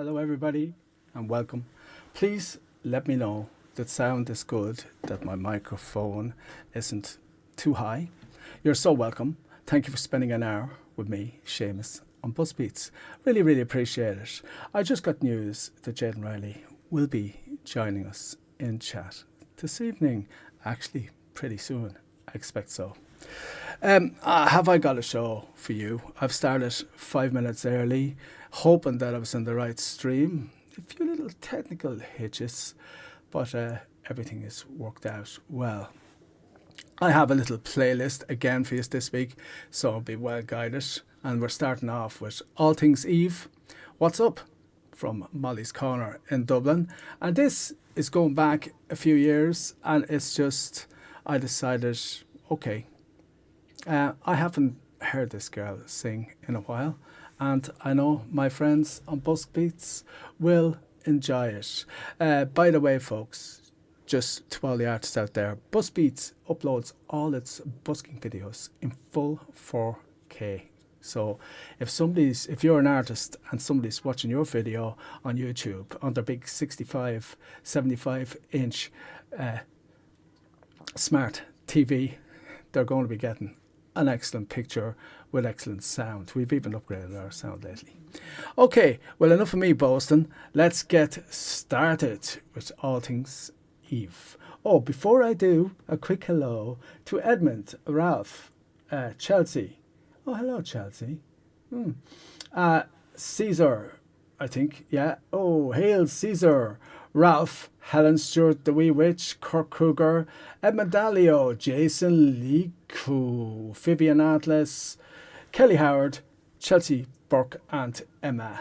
Hello everybody and welcome. Please let me know that sound is good, that my microphone isn't too high. You're so welcome. Thank you for spending an hour with me, Seamus, on Buskbeats. Really, really appreciate it. I just got news that Jadyn and Rylee will be joining us in chat this evening. Actually, pretty soon. I expect so. Have I got a show for you? I've started 5 minutes early, hoping that I was in the right stream. A few little technical hitches, but everything is worked out well. I have a little playlist again for you this week, so be well guided. And we're starting off with All Things Eve, What's Up? From Molly's Corner in Dublin. And this is going back a few years, and it's just, I decided, okay, I haven't heard this girl sing in a while, and I know my friends on Buskbeats will enjoy it. By the way, folks, just to all the artists out there, Buskbeats uploads all its busking videos in full 4K. So if you're an artist and somebody's watching your video on YouTube on their big 65, 75-inch smart TV, they're going to be getting an excellent picture with excellent sound. We've even upgraded our sound lately. Okay, well, enough of me boasting. Let's get started with All Things Eve. Oh, before I do, a quick hello to Edmund, Ralph, Chelsea. Oh, hello, Chelsea. Caesar, I think. Yeah. Oh, hail Caesar. Ralph, Helen Stewart, The Wee Witch, Kirk Kruger, Edmund Dalio, Jason Liku, Vivian Atlas, Kelly Howard, Chelsea Burke, and Emma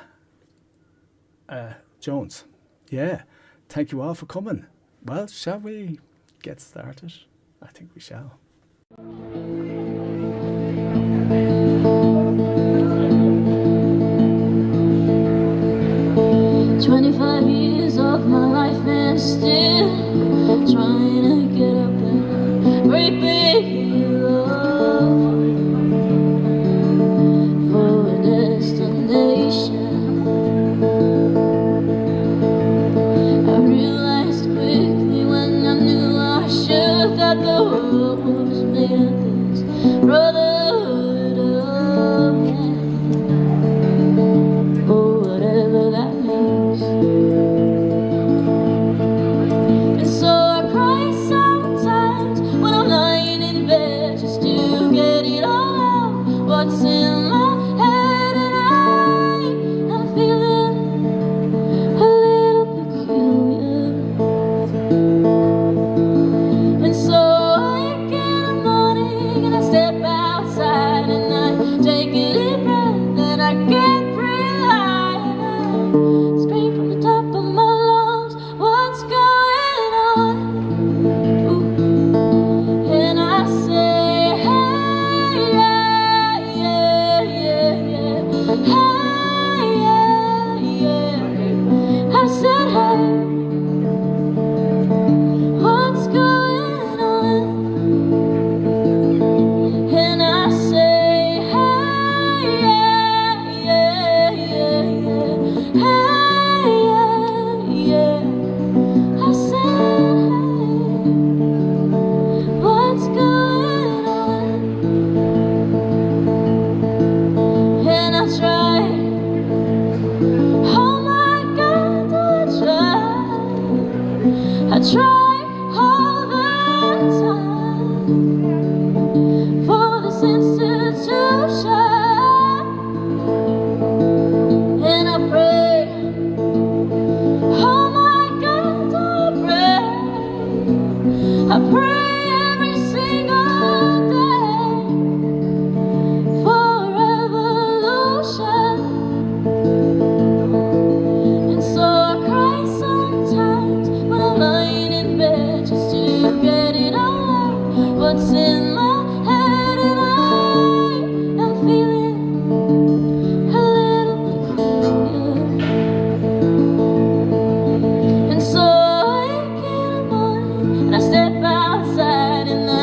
Jones. Yeah, thank you all for coming. Well, shall we get started? I think we shall. 25 years of my life and still trying to get up there. Great big love for a destination. I realized quickly when I knew I should that the world was made of this brotherhood of man. For whatever that means. And so I cry sometimes when I'm lying in bed just to get it all out, what's in my head, and I'm feeling a little peculiar. And so I get in the morning and I step outside and I take a deep breath and I get pretty high and I scream from the top of my lungs, what's going on? Ooh. And I say, hey, yeah, yeah, yeah, yeah. Hey, yeah, yeah. I said, hey, what's going on? And I say, hey, yeah, yeah, yeah, yeah. Hey, yeah, yeah. I said, hey, what's going on? And I try, oh my God, do I try all the time for this institution, and I pray, oh my God, I pray every single day for revolution. And so I cry sometimes when I'm lying in bed just to get it all out, what's in my head, and I'm feeling a little peculiar. And so I get in the morning and I step outside and I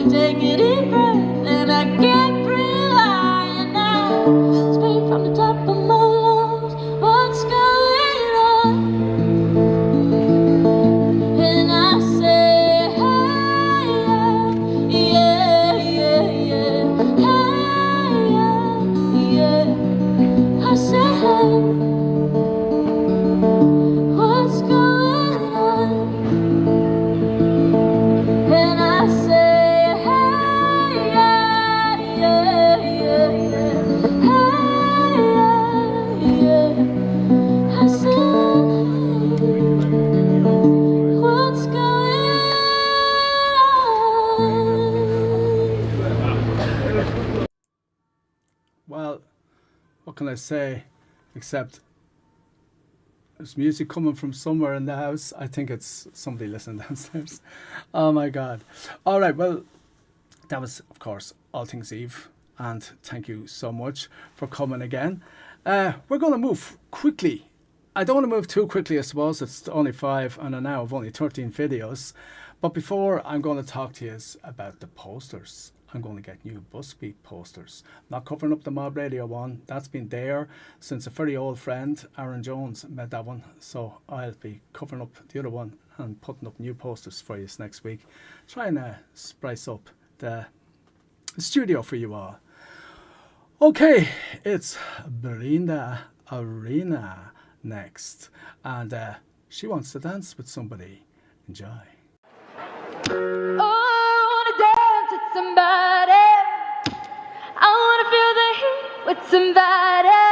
take a deep breath and I get pretty high and I scream from the top of my lungs, what's going can I say except there's music coming from somewhere in the house. I think it's somebody listening downstairs. Oh my God. All right, well, that was, of course, All Things Eve. And thank you so much for coming again. We're going to move quickly. I don't want to move too quickly, I suppose. It's only 5 and an hour of only 13 videos. But before, I'm going to talk to you about the posters. I'm going to get new Buskbeat posters. Not covering up the Mob Radio one. That's been there since a very old friend, Aaron Jones, made that one. So I'll be covering up the other one and putting up new posters for you next week. Trying to spice up the studio for you all. Okay, it's Brinda Arena next. And she wants to dance with somebody. Enjoy. Somebody, I wanna feel the heat with somebody.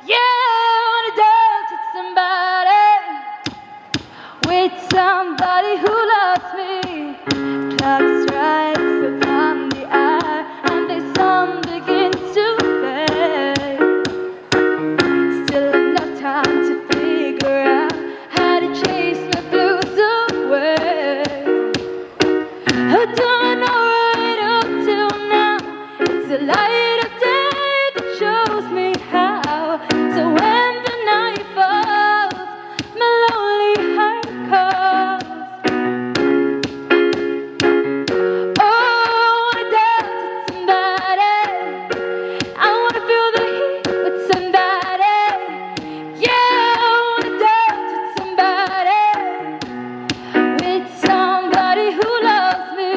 Yeah, I wanna dance with somebody, with somebody who loves me. Clock strikes upon the hour and the sun begins to fade. Still enough time to figure out how to chase my blues away. I don't know. The light of day that shows me how. So when the night falls, my lonely heart calls. Oh, I wanna dance with somebody. I wanna feel the heat with somebody. Yeah, I wanna dance with somebody who loves me.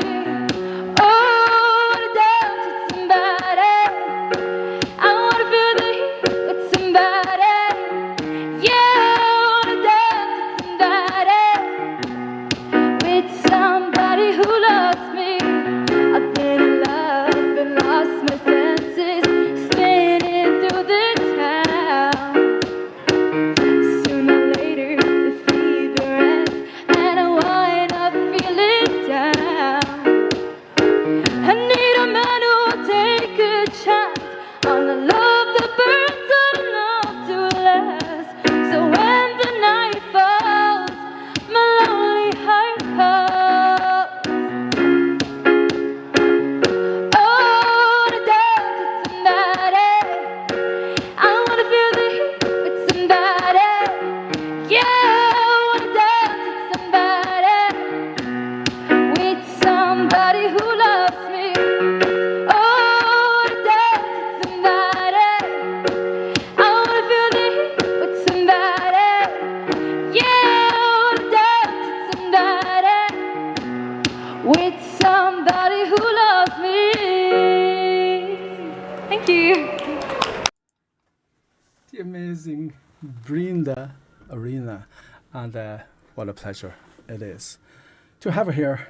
Amazing Brinda Arena, and what a pleasure it is to have her here.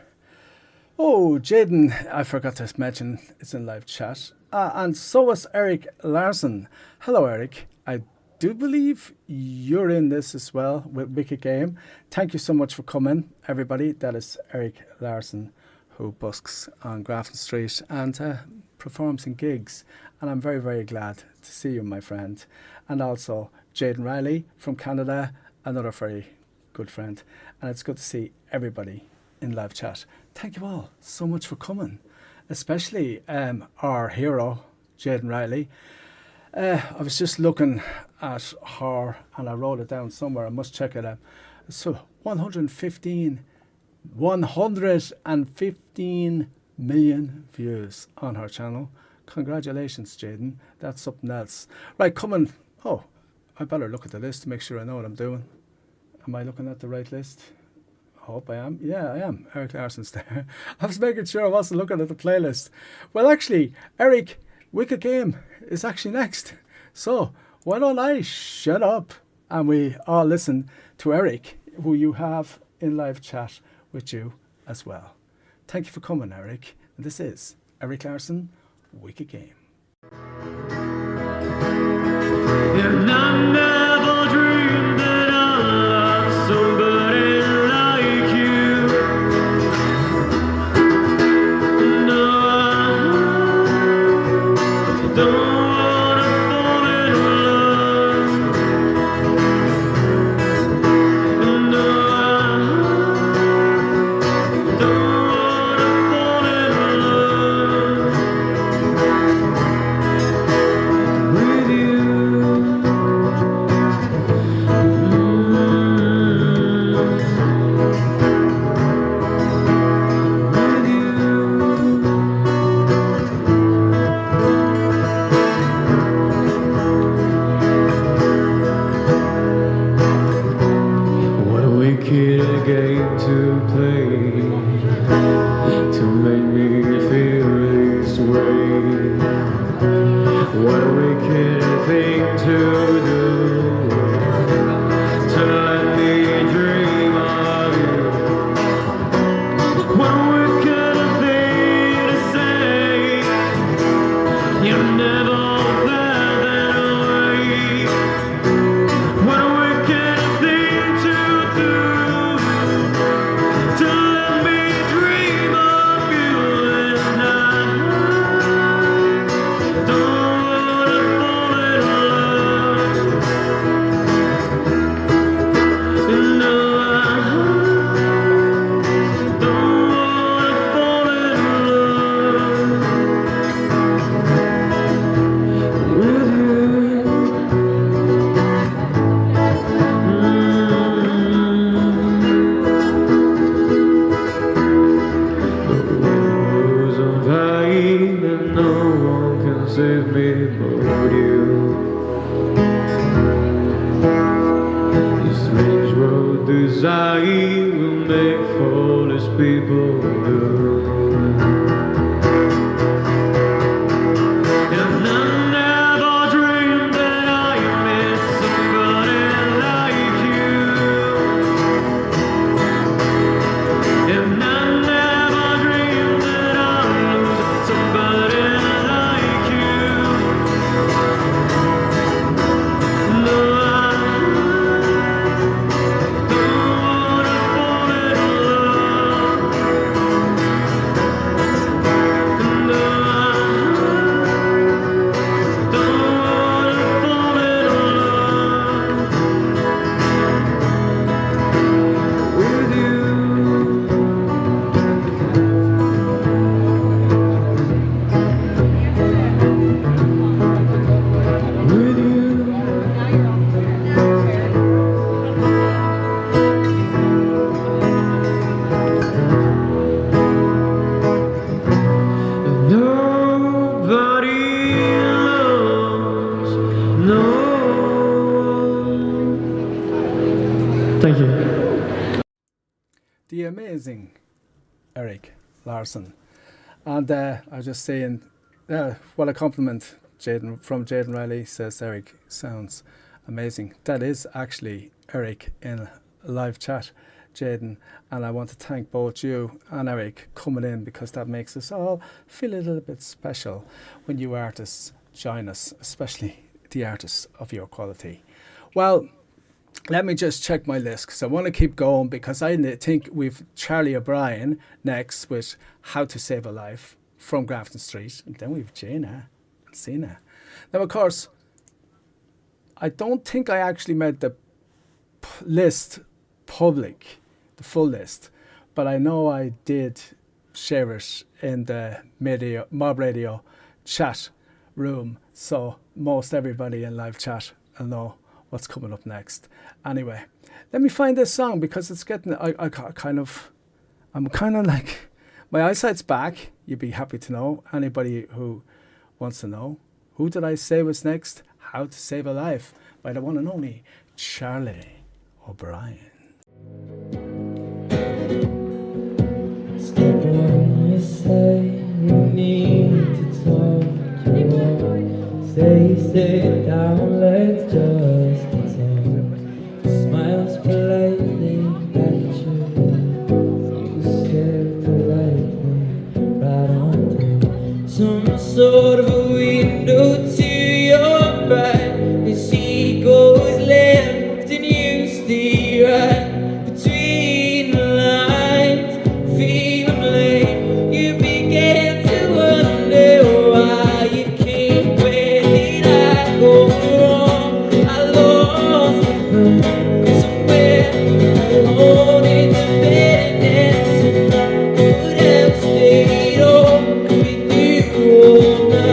Oh, Jadyn, I forgot to mention it's in live chat, and so is Erik Larsen. Hello, Erik. I do believe you're in this as well with Wicket Game. Thank you so much for coming, everybody. That is Erik Larsen, who busks on Grafton Street and performs in gigs, and I'm very, very glad to see you, my friend. And also Jadyn Rylee from Canada, another very good friend. And it's good to see everybody in live chat. Thank you all so much for coming, especially our hero, Jadyn Rylee. I was just looking at her, and I wrote it down somewhere. I must check it out. So 115 million views on her channel. Congratulations, Jadyn. That's something else. Right, coming. Oh, I better look at the list to make sure I know what I'm doing. Am I looking at the right list? I hope I am. Yeah, I am. Erik Larsen's there. I was making sure I wasn't looking at the playlist. Well, actually, Erik, Wicket Game is actually next. So why don't I shut up and we all listen to Erik, who you have in live chat with you as well. Thank you for coming, Erik. And this is Erik Larsen, Wicket Game. And I never dreamed that I'd love somebody like you. No, I don't wanna fall in What a wicked thing to do, to let me dream of you. What a wicked thing to say, you never felt that way. What a wicked thing to do, to let me dream of you. And I don't wanna fall in love. And no, I don't wanna fall in love with you. The world's on fire and no one can save me but you. This strange world desire will make foolish people do. And I never dreamed that I met somebody like you. And I never dreamed that I'd lose somebody like you. No, I don't wanna fall in love. No, I don't wanna fall in love with you. With you. Nobody knows, no. Thank you. The amazing Erik Larsen. And I was just saying, what a compliment, Jadyn, from Jadyn Rylee says Erik sounds amazing. That is actually Erik in a live chat, Jadyn, and I want to thank both you and Erik coming in, because that makes us all feel a little bit special when you artists join us, especially the artists of your quality. Well, let me just check my list, because I want to keep going, because I think we've Charlie O'Brien next with How to Save a Life from Grafton Street, and then we've Jadyn and Sina. Now, of course, I don't think I actually made the list public, the full list, but I know I did share it in the Mob Radio chat room, so most everybody in live chat will know what's coming up next. Anyway, let me find this song, because it's getting, I'm kind of like, my eyesight's back. You'd be happy to know, anybody who wants to know. Who did I say was next? How to Save a Life by the one and only Charlie O'Brien. Step one, you say you need to talk. You walk, say sit down, let's just talk. Smiles politely back at you. You stare politely right on through some sort of a window to your right. And she goes left and you stay right. Between the lines, feeling late, you began to wonder why you came. Where did I go wrong? I lost it from somewhere alone in the bed, and tonight would have stayed on with you all night.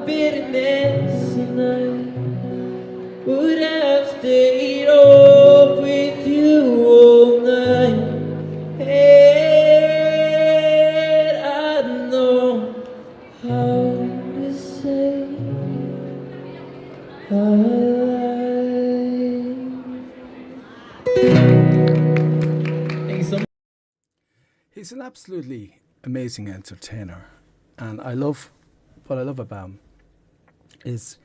bitterness, and I would have stayed up with you all night. And I know how to say I lie. Thanks so much. He's an absolutely amazing entertainer, and what I love about him is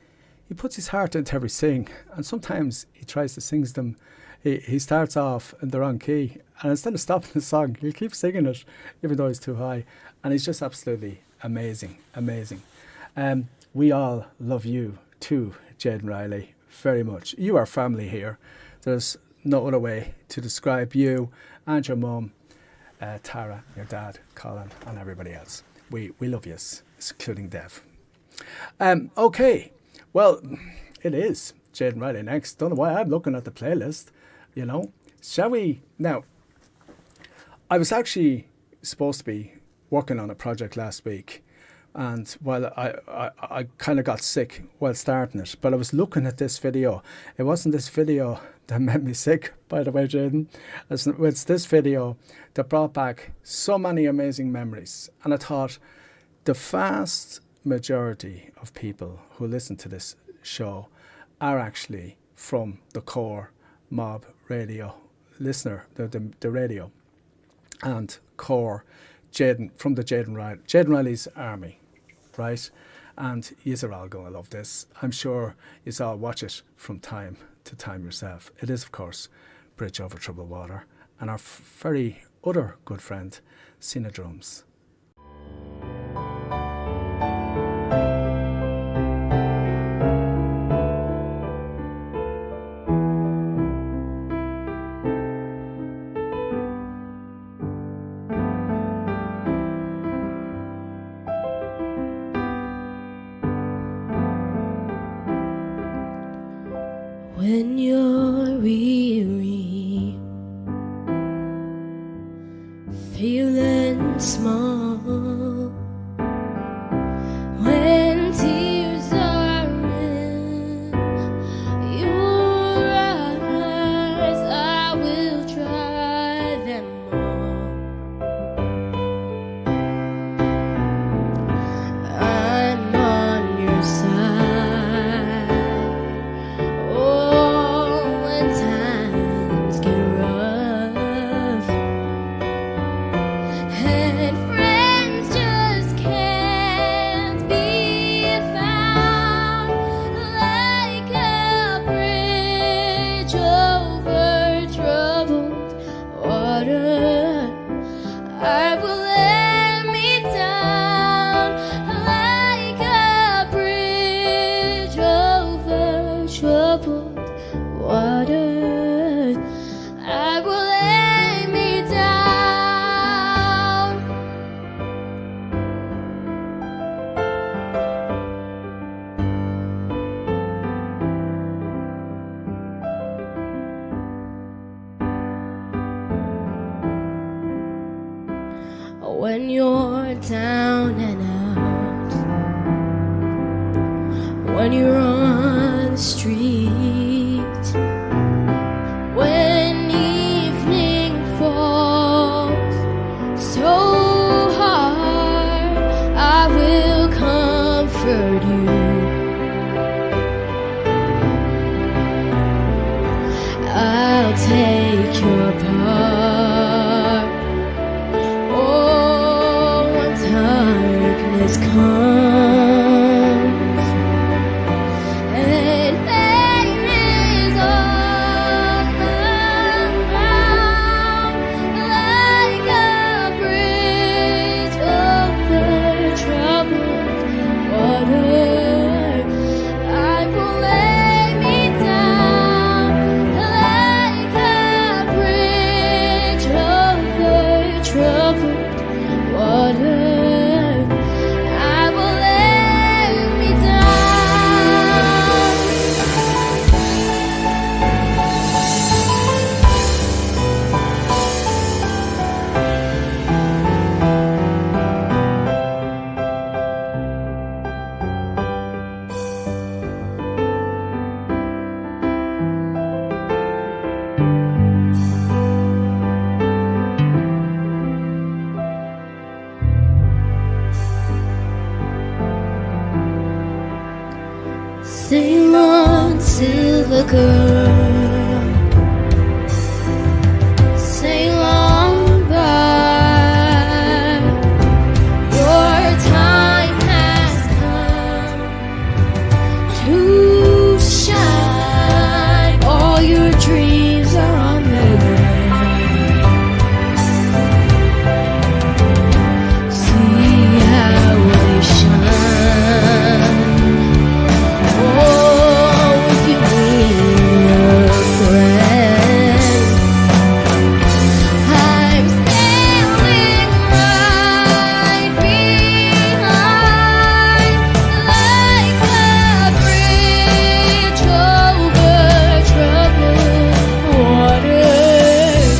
he puts his heart into every sing, and sometimes he tries to sing them. He starts off in the wrong key, and instead of stopping the song, he'll keep singing it even though it's too high, and he's just absolutely amazing. We all love you too, Jadyn Rylee, very much. You are family here. There's no other way to describe you and your mum, Tara, your dad, Colin, and everybody else. We love you, including Dev. Okay, well, it is Jadyn Rylee next. Don't know why I'm looking at the playlist, you know. Shall we? Now, I was actually supposed to be working on a project last week, and while I kind of got sick while starting it, but I was looking at this video. It wasn't this video that made me sick, by the way, Jadyn. It's this video that brought back so many amazing memories, and I thought the vast majority of people who listen to this show are actually from the core mob radio listener, the radio, and core Jadyn, from the Jadyn Rylee's army, right? And yous are all going to love this. I'm sure yous all watch it from time to time yourself. It is, of course, Bridge Over Troubled Water, and our very other good friend, Sina drums. When you're weary, feeling small, when tears are in your eyes, I will dry them all. I'm on your side. Oh, when times get rough and friends just can't be found, like a bridge over troubled water, I will let me down, like a bridge over troubled water. I will lay me down. When you're down and out, when you're on the street, when evening falls so hard, I will comfort you. I'll take your part. Oh, when darkness comes and pain is all around, like a bridge over troubled water, Sail on, silver girl, sail on by. Your time has come to shine. All your dreams are on their way. See how they shine. Oh, if you need a friend, I'm standing right behind, like a bridge over troubled waters.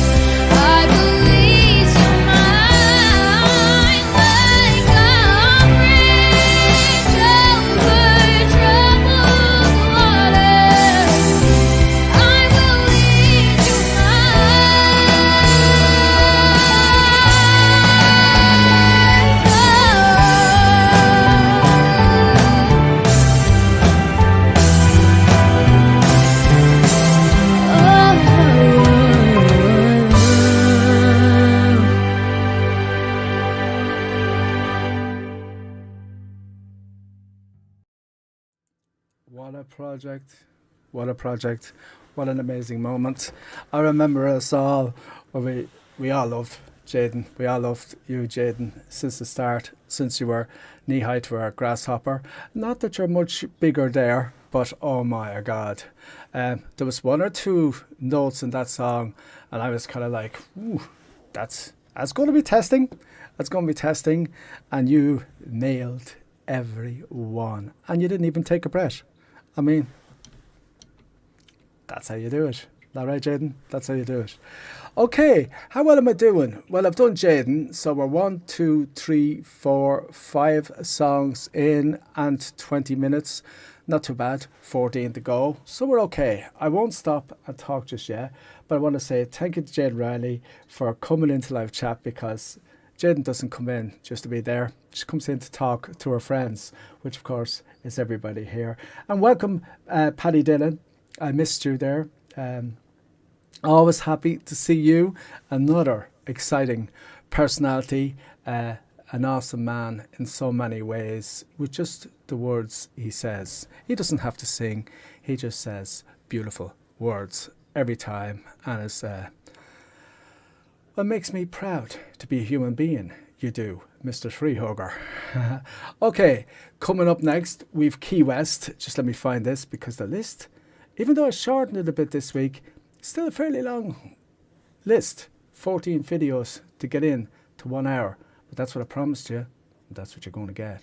I believe you're mine, like a bridge over troubled waters. I believe you're What a project. What a project. What an amazing moment. I remember us all, well, we all loved Jadyn. We all loved you, Jadyn, since the start, since you were knee-high to our grasshopper. Not that you're much bigger there, but oh my God. There was one or two notes in that song, and I was kind of like, ooh, that's going to be testing. That's going to be testing. And you nailed every one. And you didn't even take a breath. I mean, that's how you do it. Is that right, Jadyn? That's how you do it. Okay, how well am I doing? Well, I've done Jadyn, so we're 1, 2, 3, 4, 5 songs in and 20 minutes. Not too bad, 14 to go. So we're okay. I won't stop and talk just yet, but I want to say thank you to Jadyn Rylee for coming into live chat, because Jadyn doesn't come in just to be there. She comes in to talk to her friends, which of course is everybody here. And welcome, Paddy Dillon. I missed you there. Always happy to see you. Another exciting personality, an awesome man in so many ways, with just the words he says. He doesn't have to sing. He just says beautiful words every time. And it's what makes me proud to be a human being. You do, Mr. Freehugger. Okay, coming up next, we've Keywest. Just let me find this, because the list, even though I shortened it a bit this week, it's still a fairly long list. 14 videos to get in to 1 hour. But that's what I promised you. That's what you're going to get.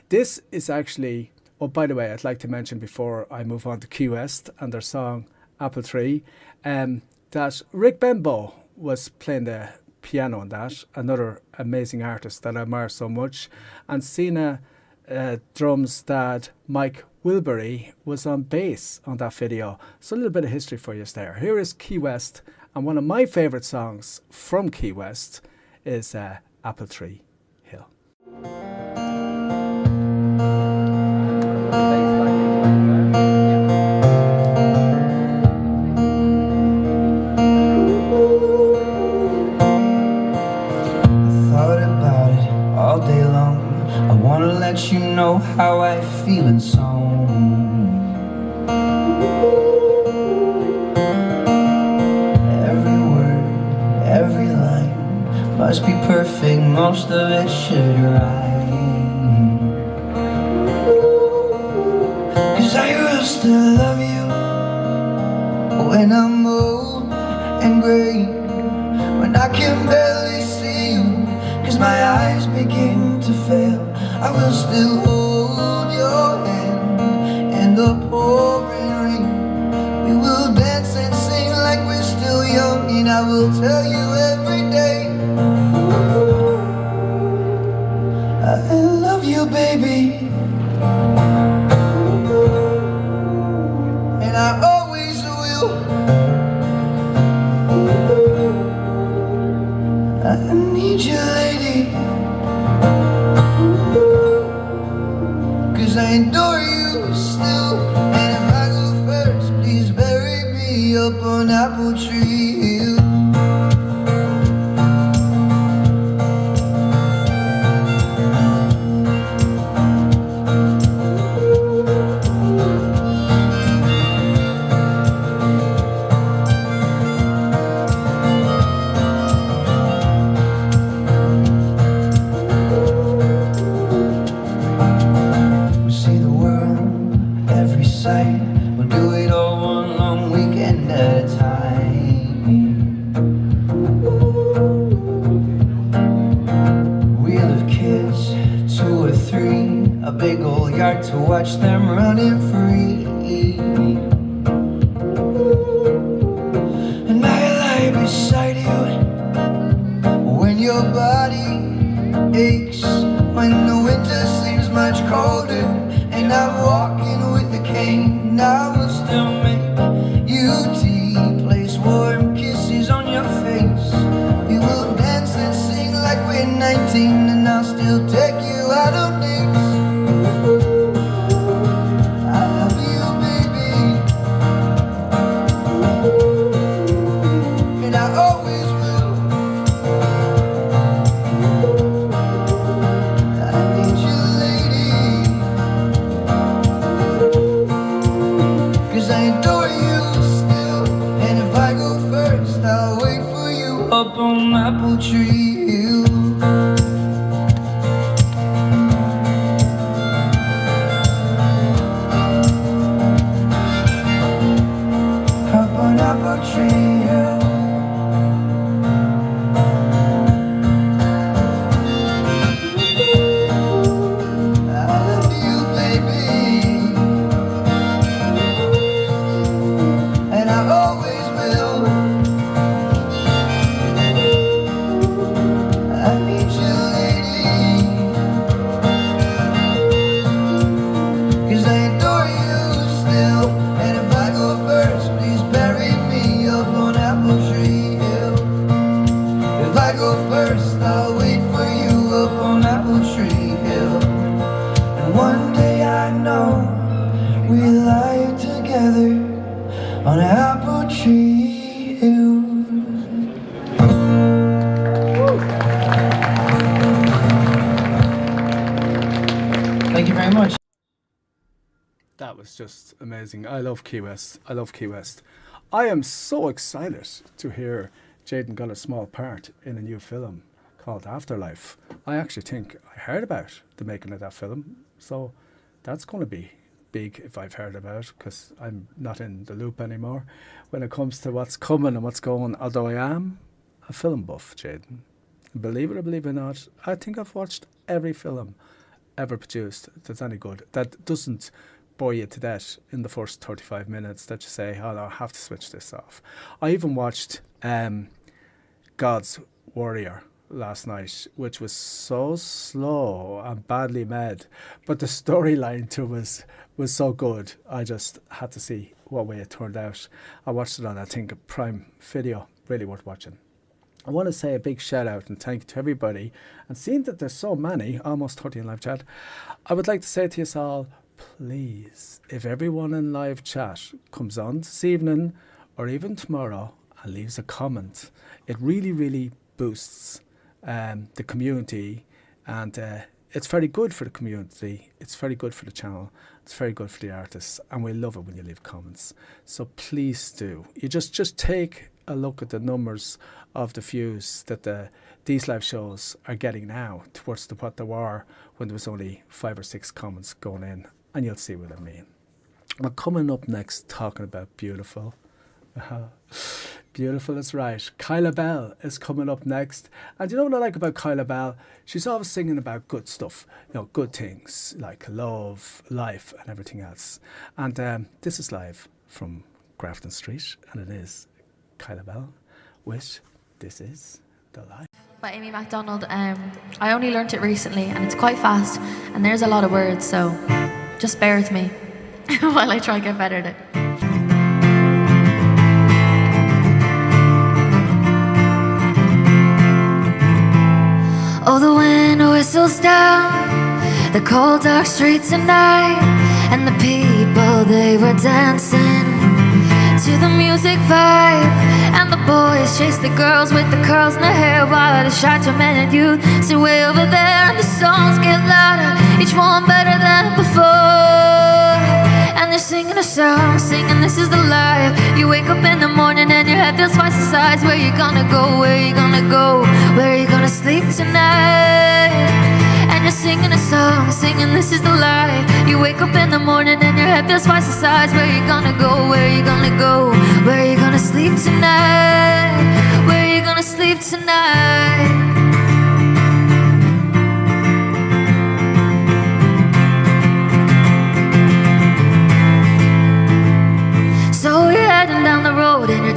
This is actually, oh, by the way, I'd like to mention before I move on to Keywest and their song Apple Tree, that Rick Benbow was playing the piano on that, another amazing artist that I admire so much. And Sina, drums dad Mike Wilbury, was on bass on that video. So a little bit of history for you there. Here is Keywest, and one of my favourite songs from Keywest is Apple Tree Hill. You know how I feel in song. Every word, every line must be perfect, most of it should rhyme. 'Cause I will still love you when I'm old and gray, when I can barely see you, 'cause my eyes begin to fail. I will still hold your hand in the pouring rain. We will dance and sing like we're still young, and I will tell you every day I love you, baby, and I always will. I need you, lady, I adore you still. like to watch them running free. And I lie beside you when your body aches, when the winter seems much colder, and I'm walking with a cane. I will still make you tea, place warm kisses on your face. We will dance and sing like we're 19, and I'll still take you out on dates. I love you, baby, and I always will. I need you, lady, 'cause I adore you still. And if I go first, I'll wait for you up on Apple Tree Hill. Up on Apple Tree Hill. I love you, baby, and I always will. I need you, lady, 'cause I adore you still. And if I go first, please bury me up on Apple Tree Hill. If I go first, I'll wait for you up on Apple Tree Hill. And one day I know we'll lie together on Apple Tree Hill. Thank you very much. That was just amazing. I love Keywest. I love Keywest. I am so excited to hear Jadyn got a small part in a new film called Afterlife. I actually think I heard about the making of that film, so that's going to be big if I've heard about it, because I'm not in the loop anymore when it comes to what's coming and what's going. Although I am a film buff, Jadyn. Believe it or believe it or not, I think I've watched every film ever produced that's any good, that doesn't bore you to death in the first 35 minutes, that you say, oh no, I have to switch this off. I even watched God's Warrior last night, which was so slow and badly made, but the storyline to it was so good. I just had to see what way it turned out. I watched it on, I think, a Prime Video. Really worth watching. I want to say a big shout out and thank you to everybody, and seeing that there's so many, almost 30 in live chat, I would like to say to you all, please, if everyone in live chat comes on this evening or even tomorrow and leaves a comment, it really, really boosts the community, and it's very good for the community, it's very good for the channel, it's very good for the artists, and we love it when you leave comments. So please do. You just take a look at the numbers of the views that these live shows are getting now towards what there were when there was only 5 or 6 comments going in, and you'll see what I mean. Well, coming up next, talking about beautiful. Beautiful is right. Kylabelle is coming up next. And you know what I like about Kylabelle? She's always singing about good stuff, you know, good things like love, life, and everything else. And this is live from Grafton Street, and it is Kylabelle with This Is the Life. By Amy MacDonald. I only learnt it recently, and it's quite fast, and there's a lot of words, so just bear with me while I try to get better at it. Oh, the wind whistles down the cold dark streets at night, and the people, they were dancing to the music vibe, and the boys chase the girls with the curls in their hair, while the shy tormented youth sit way over there, and the songs get louder, each one better than before, and they're singing a song, singing this is the life. You wake up in the morning and your head feels twice the size. Where you gonna go, where you gonna go, where you gonna sleep tonight? And you're singing a song, singing this is the life. You wake up in the morning and your head feels twice the size. Where you gonna go, where you gonna go, where you gonna sleep tonight? Where you gonna sleep tonight?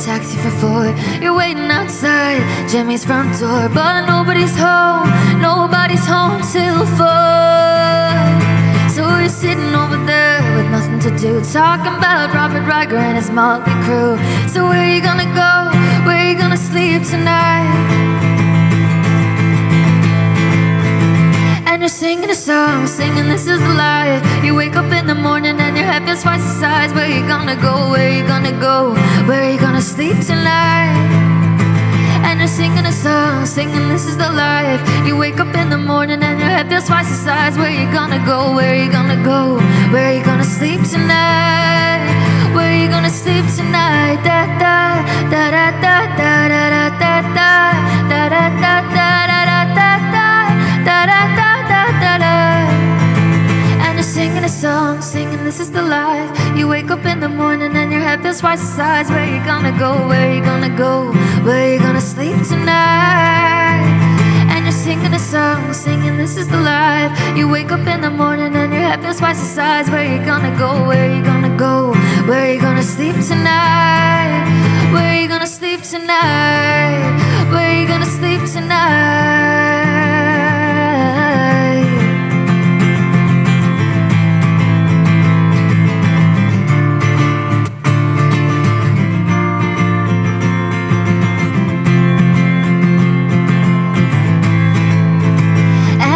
taxi for 4. You're waiting outside Jimmy's front door, but nobody's home till 4. So you're sitting over there with nothing to do, talking about Robert Riger and his motley crew. So where you gonna go? Where you gonna sleep tonight? And you're singing a song, singing this is the life. You wake up in the morning and your head feels twice the size. Where you gonna go? Where you gonna go? Where you gonna sleep tonight? And you're singing a song, singing this is the life. You wake up in the morning and your head feels twice the size. Where you gonna go? Where you gonna go? Where you gonna sleep tonight? Where you gonna sleep tonight? Da da da da da da da da da da da da da da da da da da da. And you're singing a song, singing this is the life. You wake up in the morning and your head feels twice the size. Where you gonna go? Where you gonna go? Where you gonna sleep tonight? And you're singing a song, singing this is the life. You wake up in the morning and your head feels twice the size. Where you gonna go? Where you gonna go? Where you gonna sleep tonight? Where you gonna sleep tonight? Where you gonna sleep tonight?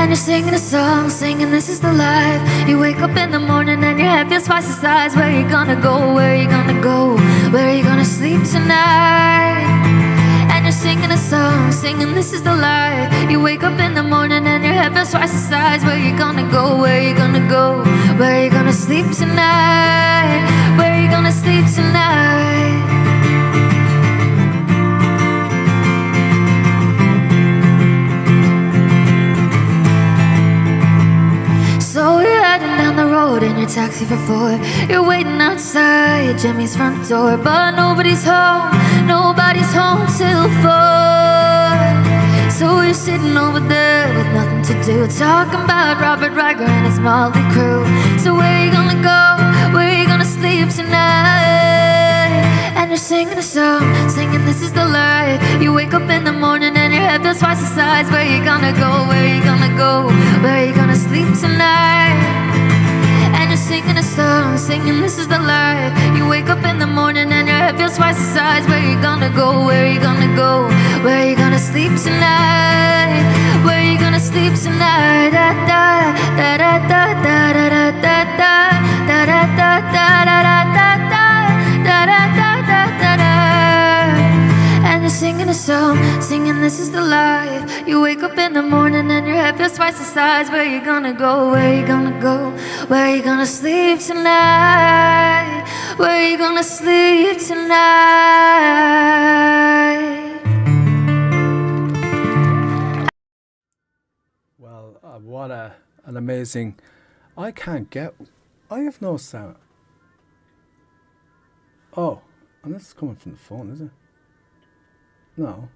You're singing a song, singing this is the life. You wake up in the morning and your head feels twice the size. Where you gonna go? Where you gonna go? Where you gonna sleep tonight? And you're singing a song, singing this is the life. You wake up in the morning and your head feels twice the size. Where you gonna go? Where you gonna go? Where you gonna sleep tonight? Where you gonna sleep tonight? So you're heading down the road in your taxi for 4. You're waiting outside Jimmy's front door, but nobody's home till 4. So you're sitting over there with nothing to do, talking about Robert Riger and his motley crew. So where you gonna go? Where you gonna sleep tonight? And you're singing a song, singing this is the life. You wake up in the morning and your head feels twice the size. Where you gonna go? Where you gonna go? Where you gonna sleep tonight? And you're singing a song, singing this is the life. You wake up in the morning and your head feels twice the size. Where you gonna go? Where you gonna go? Where you gonna sleep tonight? Where you gonna sleep tonight? Da da da da da da da da da da da da da da da da. And you're singing a song, singing this is the life. You wake up in the morning and your head feels twice the size. Where you gonna go? Where you gonna go? Where you gonna sleep tonight? Where you gonna sleep tonight? Well, what an amazing... I have no sound. Oh, and that's coming from the phone, is it? No,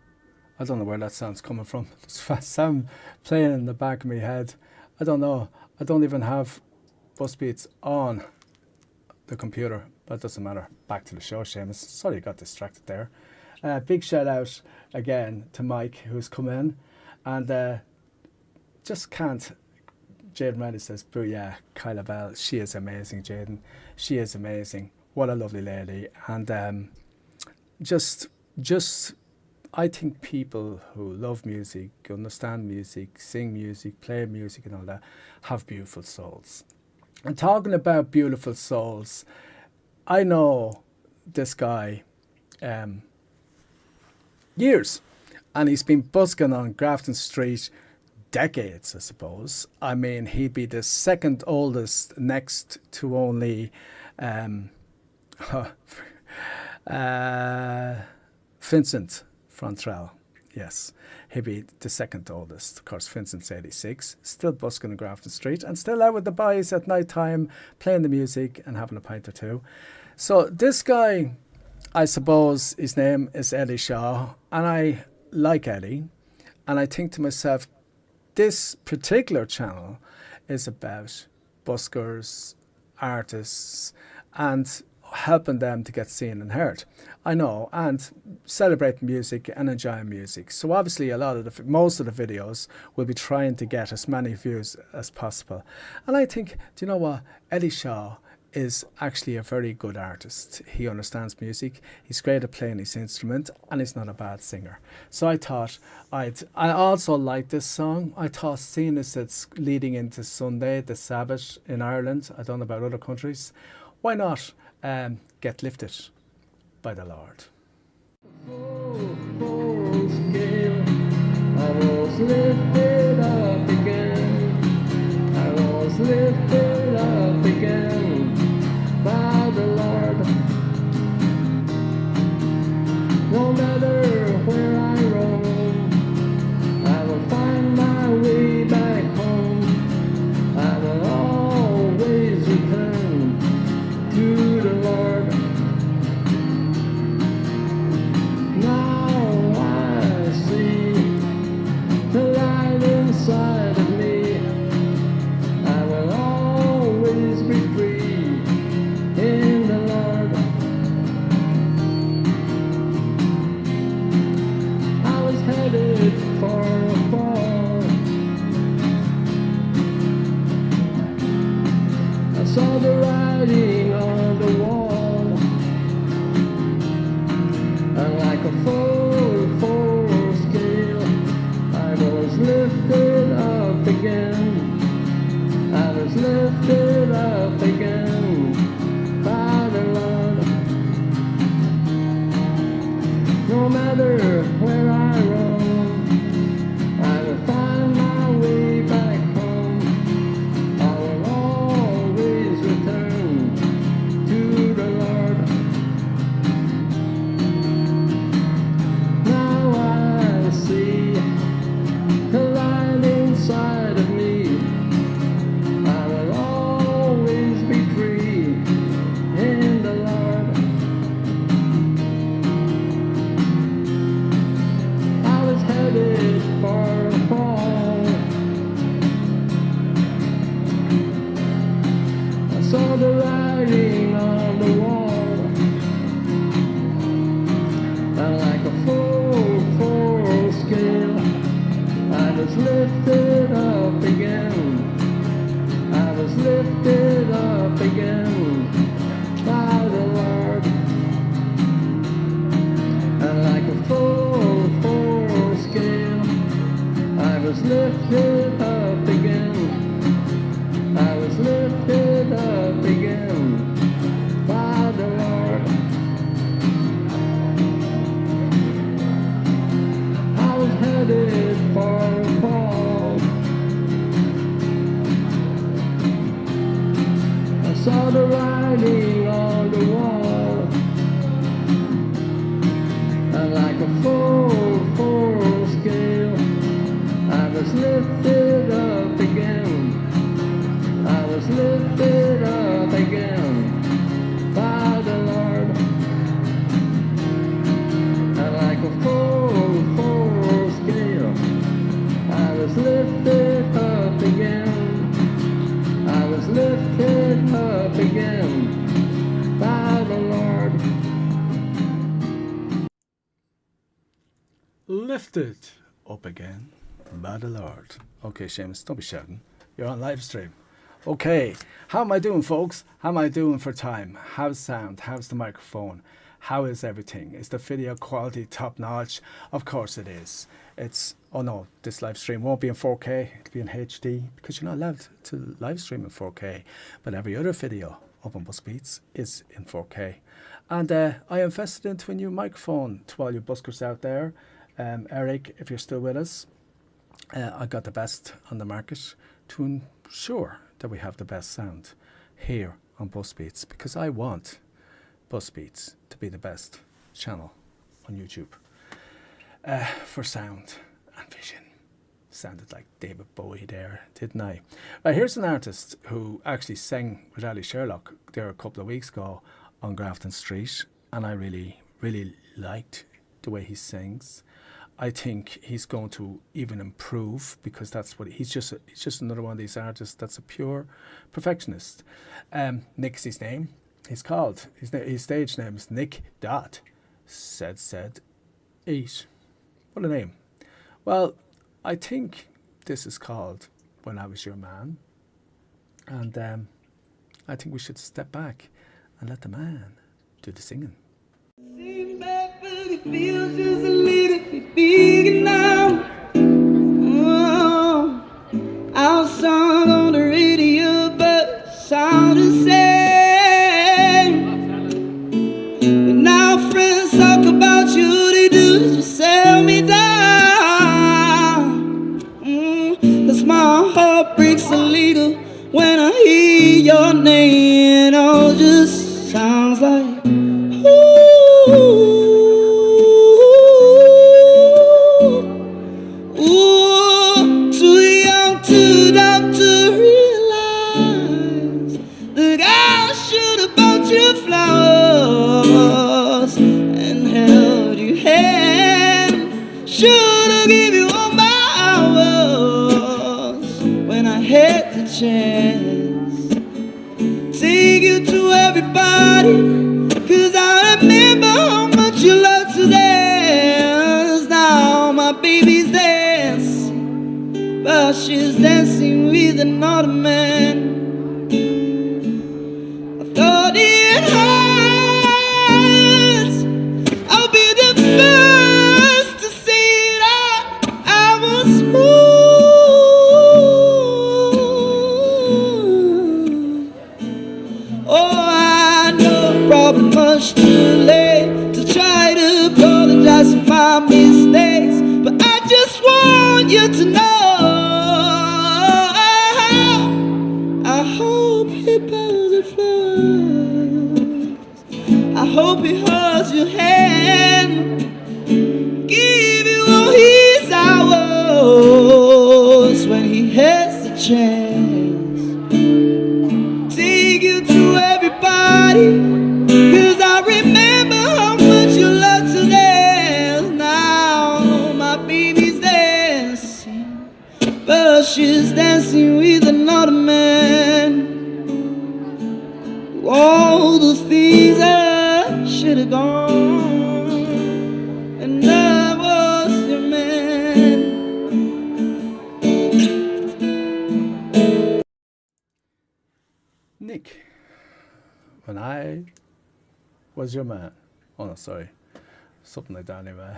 I don't know where that sound's coming from. There's a sound playing in the back of my head. I don't know. I don't even have Buskbeats on the computer, but it doesn't matter. Back to the show, Seamus. Sorry you got distracted there. Big shout out again to Mike, who's come in, and just can't. Jadyn Reddy says, "Booyah, Kylabelle. She is amazing, Jadyn. She is amazing. What a lovely lady." And just. I think people who love music, understand music, sing music, play music and all that, have beautiful souls. And talking about beautiful souls, I know this guy years, and he's been busking on Grafton Street decades, I suppose. I mean, he'd be the second oldest next to only Vincent Frontrell. Yes, he'd be the second oldest. Of course, Vincent's 86, still busking on Grafton Street and still out with the boys at night time, playing the music and having a pint or two. So this guy, I suppose his name is Eddie Shaw, and I like Eddie, and I think to myself, this particular channel is about buskers, artists, and helping them to get seen and heard. I know, and celebrating music and enjoying music. So obviously most of the videos will be trying to get as many views as possible. And I think, do you know what? Eddie Shaw is actually a very good artist. He understands music, he's great at playing his instrument, and he's not a bad singer. So I thought I also like this song. I thought seeing as it's leading into Sunday, the Sabbath in Ireland, I don't know about other countries, why not get lifted by the Lord? Full scale, I was lifted up again. I was lifted up again by the Lord. No matter where I roam, I will find my way back home. I will always return to the Lord. Now I see the light inside of me. I will always be free in the Lord. I was headed for a fall. I saw the writing on the wall, and like a full scale, I was lifted up again. I was lifted up again by the Lord. No matter where I roam, I will find my way back home. I will always return to the Lord. Now I see the light inside of me. I will always be free in the Lord. I was headed for a fall. I saw the writing on the wall, and like a full scale, I was lifted up again. I was lifted up again by the Lord. And like a full scale, I was lifted up again. I was lifted up again by the Lord. I was headed for a fall. I saw the writing on the wall, and like a full scale, I was lifted up again. I was lifted up again by the Lord. And like a full scale, I was lifted up again. I was lifted up again by the Lord. Lifted up again by the Lord. Okay, Seamus, don't be shouting. You're on live stream. Okay, how am I doing, folks? How am I doing for time? How's sound? How's the microphone? How is everything? Is the video quality top notch? Of course it is. It's, oh no, this live stream won't be in 4K, it'll be in HD, because you're not allowed to live stream in 4K. But every other video up on Buskbeats is in 4K. And I invested into a new microphone to all you buskers out there. Erik, if you're still with us, I got the best on the market to ensure that we have the best sound here on Buskbeats, because I want Buskbeats to be the best channel on YouTube for sound and vision. Sounded like David Bowie there, didn't I? Right, here's an artist who actually sang with Ali Sherlock there a couple of weeks ago on Grafton Street, and I really liked the way he sings. I think he's going to even improve, because that's what he's just another one of these artists that's a pure perfectionist. Nick's his name. He's called, his stage name is Nick Dot. Said Eat. What a name. Well, I think this is called When I Was Your Man. And I think we should step back and let the man do the singing. Seems that boogie feels just a little bit bigger now. Oh, our song on the radio, but sound the same. But now friends talk about you, they do is just sell me down. 'Cause my heart breaks a little when I hear your name. It all just sounds like too young, too dumb to realize that I should have bought you flowers and held your hand. Should have given you all my hours when I had the chance. Take you to everybody. 'Cause I remember how much you love to dance. Now my baby's dancing, but she's dancing with another man. I thought in hearts I'll be the first to say that I was smooth. Oh, I know, probably much too late to try to apologize for my mistakes, but I just want you to know I hope he bows the floors. I hope he holds your hand, give you all his hours when he has the chance. Take you to everybody. 'Cause I remember how much you love to dance. Now my baby's dancing, but she's dancing with another man. All those things I should have gone, and I was your man. Nick, when I was your man. Oh no, sorry. Something like that anyway.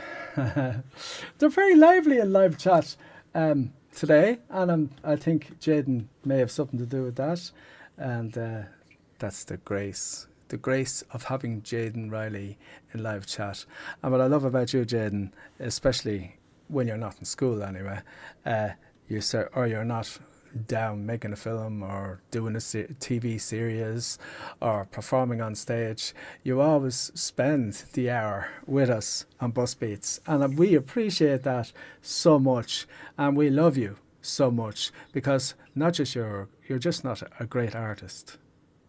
They're very lively in live chat today, and I think Jadyn may have something to do with that. And that's the grace of having Jadyn Rylee in live chat. And what I love about you, Jadyn, especially when you're not in school anyway, you're not down making a film or doing a TV series or performing on stage. You always spend the hour with us on Buskbeats, and we appreciate that so much, and we love you so much, because not just you're just not a great artist,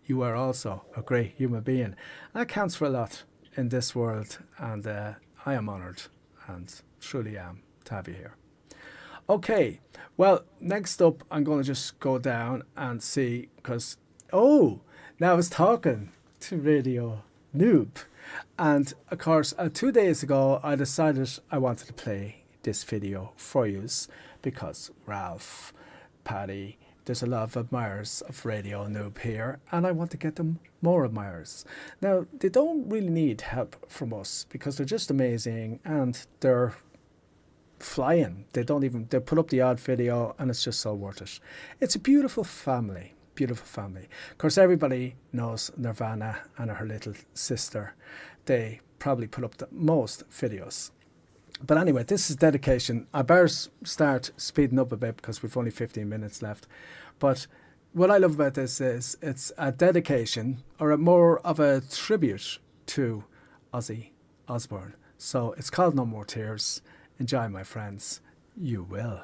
you are also a great human being. That counts for a lot in this world, and I am honoured and truly am to have you here. Okay, well, next up, I'm going to just go down and see, because, now I was talking to Radio Nube. And, of course, 2 days ago, I decided I wanted to play this video for you, because Ralph, Paddy, there's a lot of admirers of Radio Nube here, and I want to get them more admirers. Now, they don't really need help from us, because they're just amazing, and they're flying. They put up the odd video, and it's just so worth it. It's a beautiful family. Of course, everybody knows Nirvana and her little sister. They probably put up the most videos. But anyway, this is dedication. I better start speeding up a bit because we've only 15 minutes left. But what I love about this is it's a dedication, or more of a tribute to Ozzy Osbourne. So it's called No More Tears. Enjoy, my friends. You will.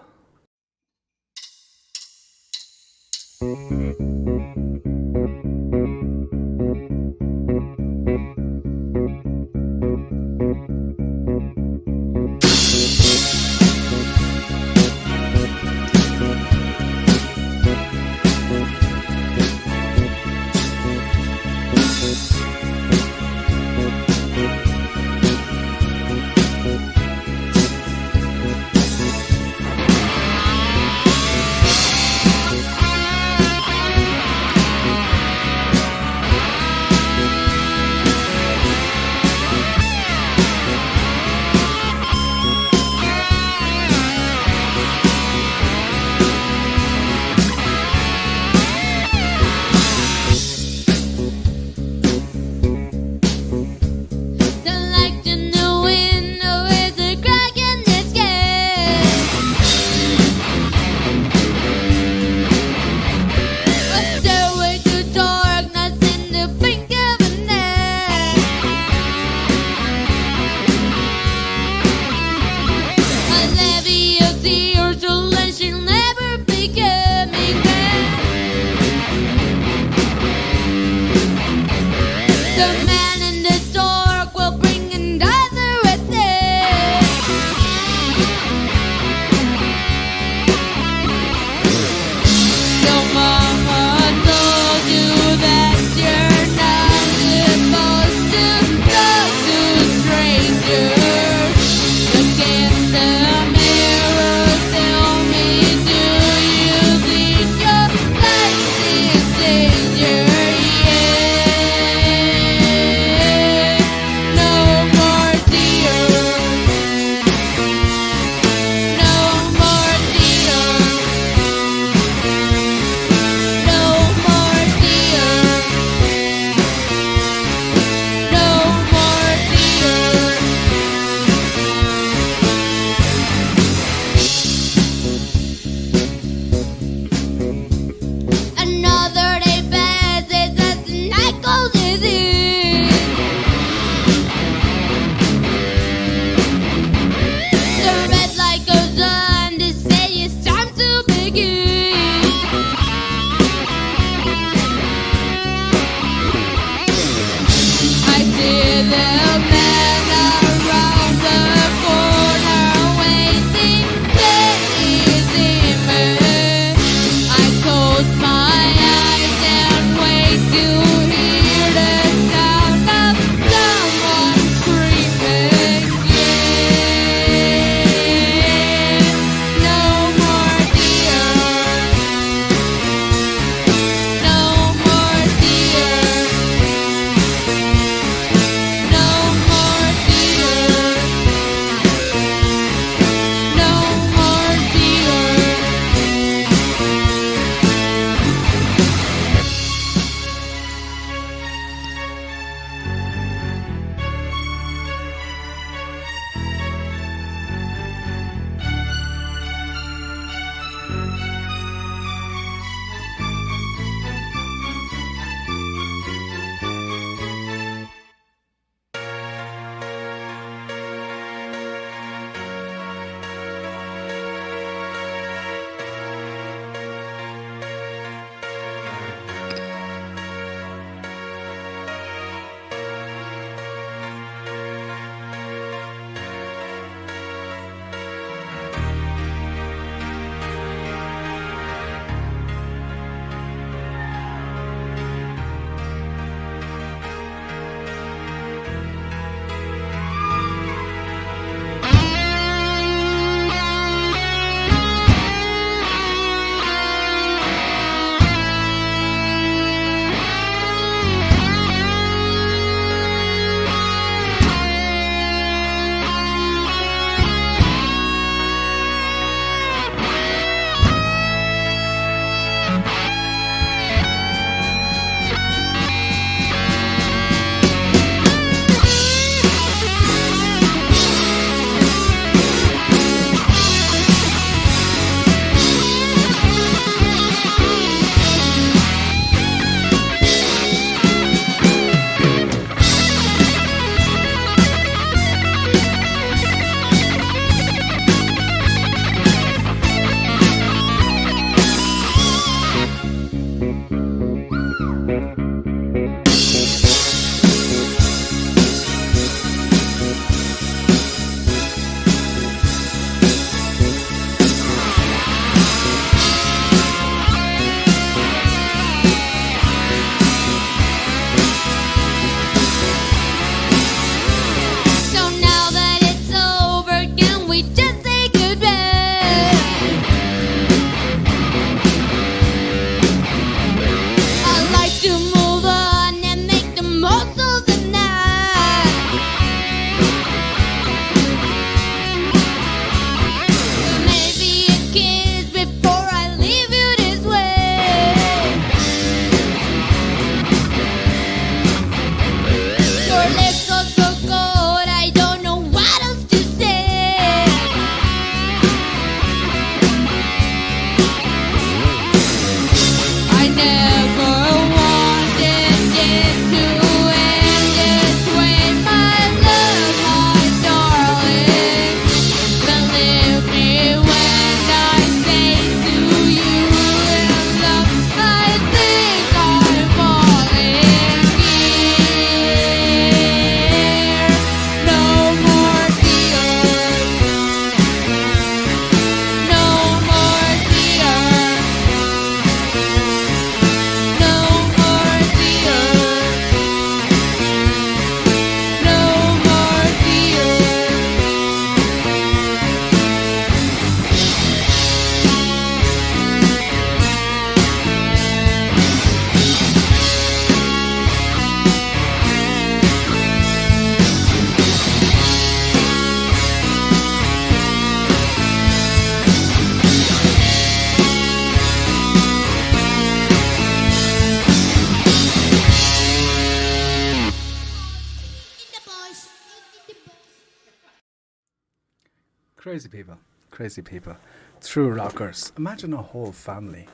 Crazy people, crazy people. True rockers. Imagine a whole family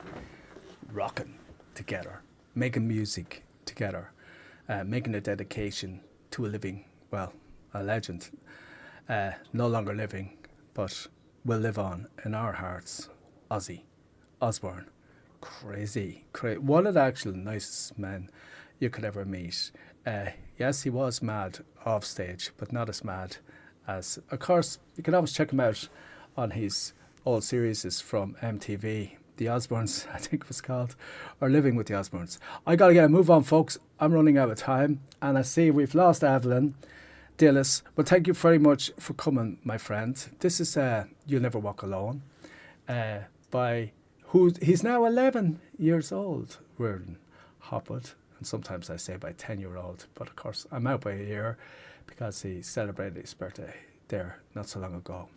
rocking together, making music together, making a dedication to a living, well, a legend. No longer living, but will live on in our hearts. Ozzy, Osbourne. Crazy. One of the actual nicest men you could ever meet. Yes, he was mad off stage, but not as mad as, of course, you can always check him out on his old series from MTV, The Osbournes, I think it was called, or Living with the Osbournes. I gotta get a move on, folks. I'm running out of time, and I see we've lost Evelyn Dillis, but thank you very much for coming, my friend. This is You'll Never Walk Alone, he's now 11 years old, Riordan Hopwood, and sometimes I say by 10-year-old, but of course I'm out by a year because he celebrated his birthday there not so long ago.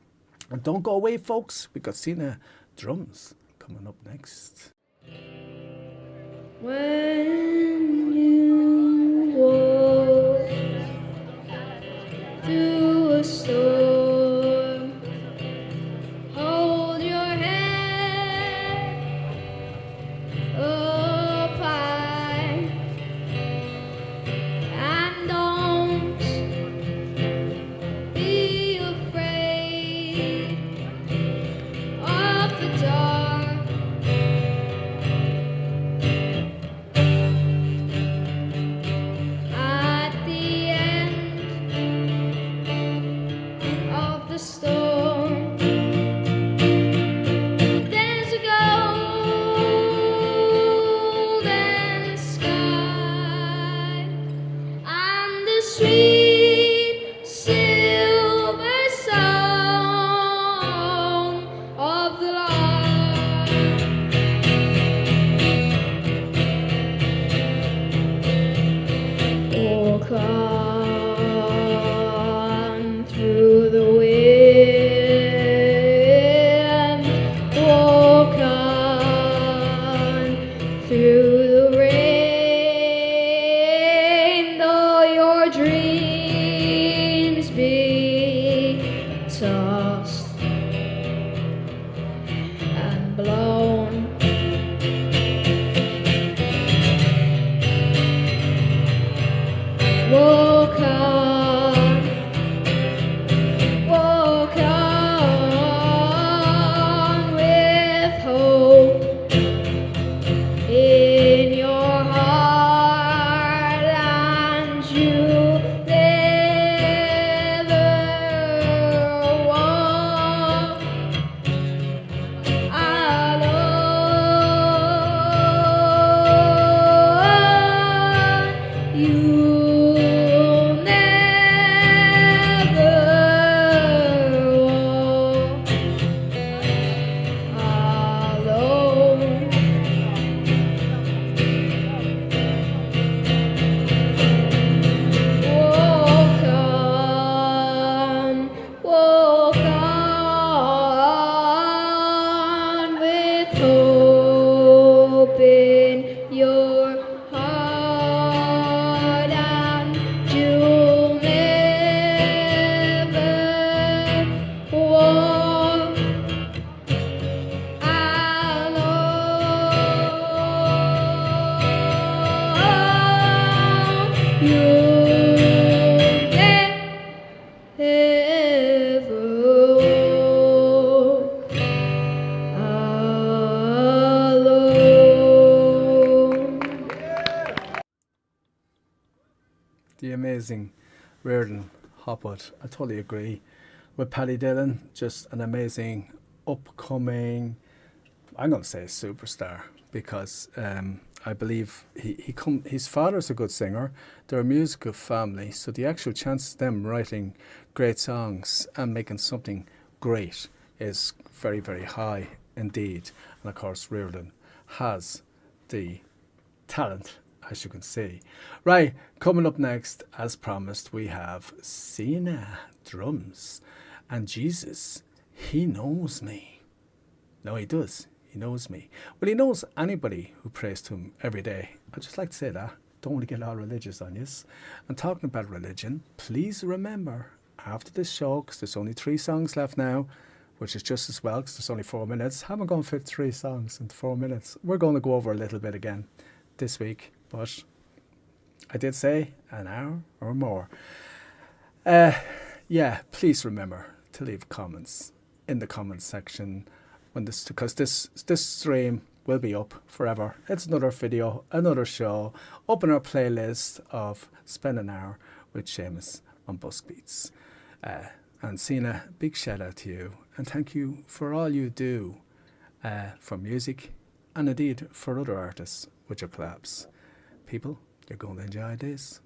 And don't go away, folks, we got Sina drums coming up next. When you walk through a storm, hold your head up high and don't be afraid of the dark. At the end of the storm, there's a golden sky and the sweet silver sound of the lark. Walk on through the wind, walk on through the rain, though your dreams be tossed and blown. Walk on with hope in your heart. You'll never walk alone. Walk on with hope in your heart, and you'll never walk alone. You'll never walk alone. The amazing Riordan, Hopwood. I totally agree with Paddy Dillon. Just an amazing upcoming, I'm going to say superstar, because I believe his father's a good singer. They're a musical family, so the actual chances of them writing great songs and making something great is very, very high indeed. And of course, Riordan has the talent, as you can see. Right, coming up next, as promised, we have Sina drums. And Jesus, he knows me. No, he does. He knows me. Well, he knows anybody who prays to him every day. I'd just like to say that. Don't want to get all religious on you. And talking about religion, please remember, after this show, because there's only 3 songs left now, which is just as well, because there's only 4 minutes. Haven't gone fit 3 songs in 4 minutes. We're going to go over a little bit again this week, but I did say an hour or more. Yeah, please remember to leave comments in the comments section when this, because this stream will be up forever. It's another video, another show, up in our playlist of Spend an Hour with Seamus on Buskbeats. And Sina, big shout out to you, and thank you for all you do for music and indeed for other artists with your collabs. People, you're going to enjoy this.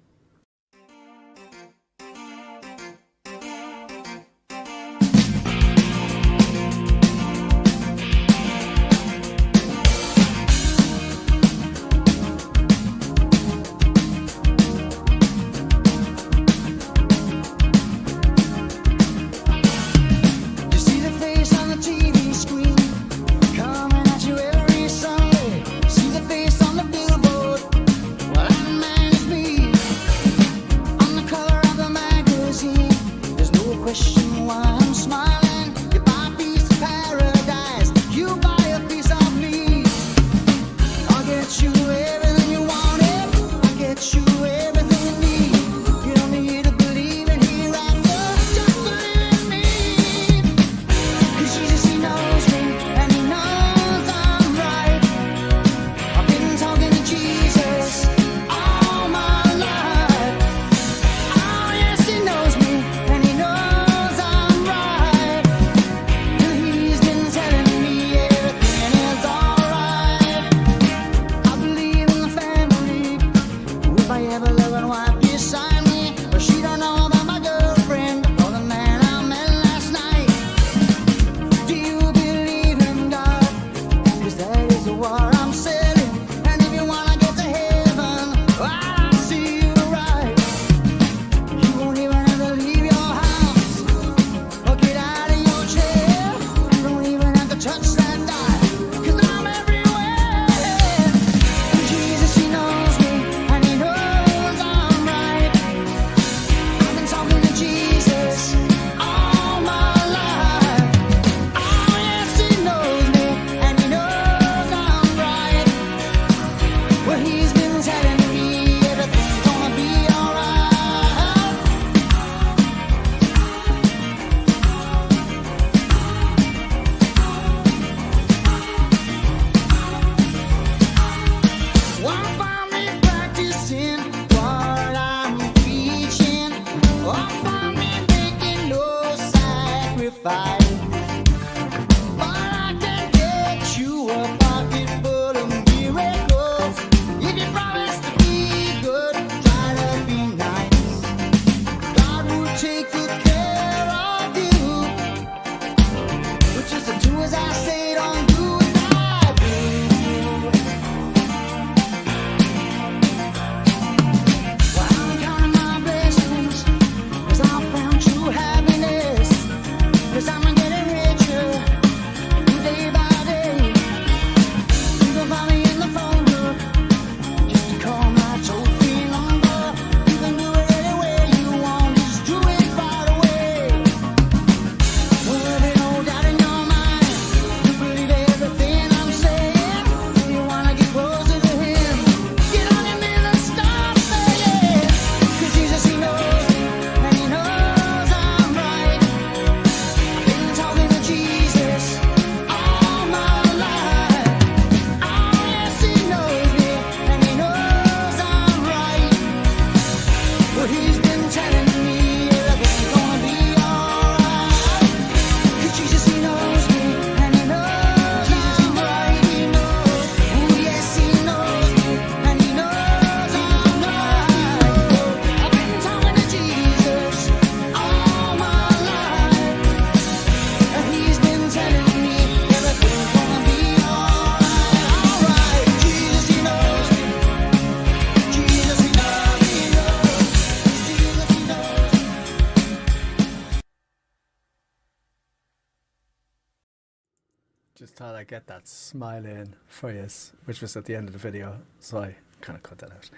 thought I'd get that smile in for you, which was at the end of the video, so I kind of cut that out.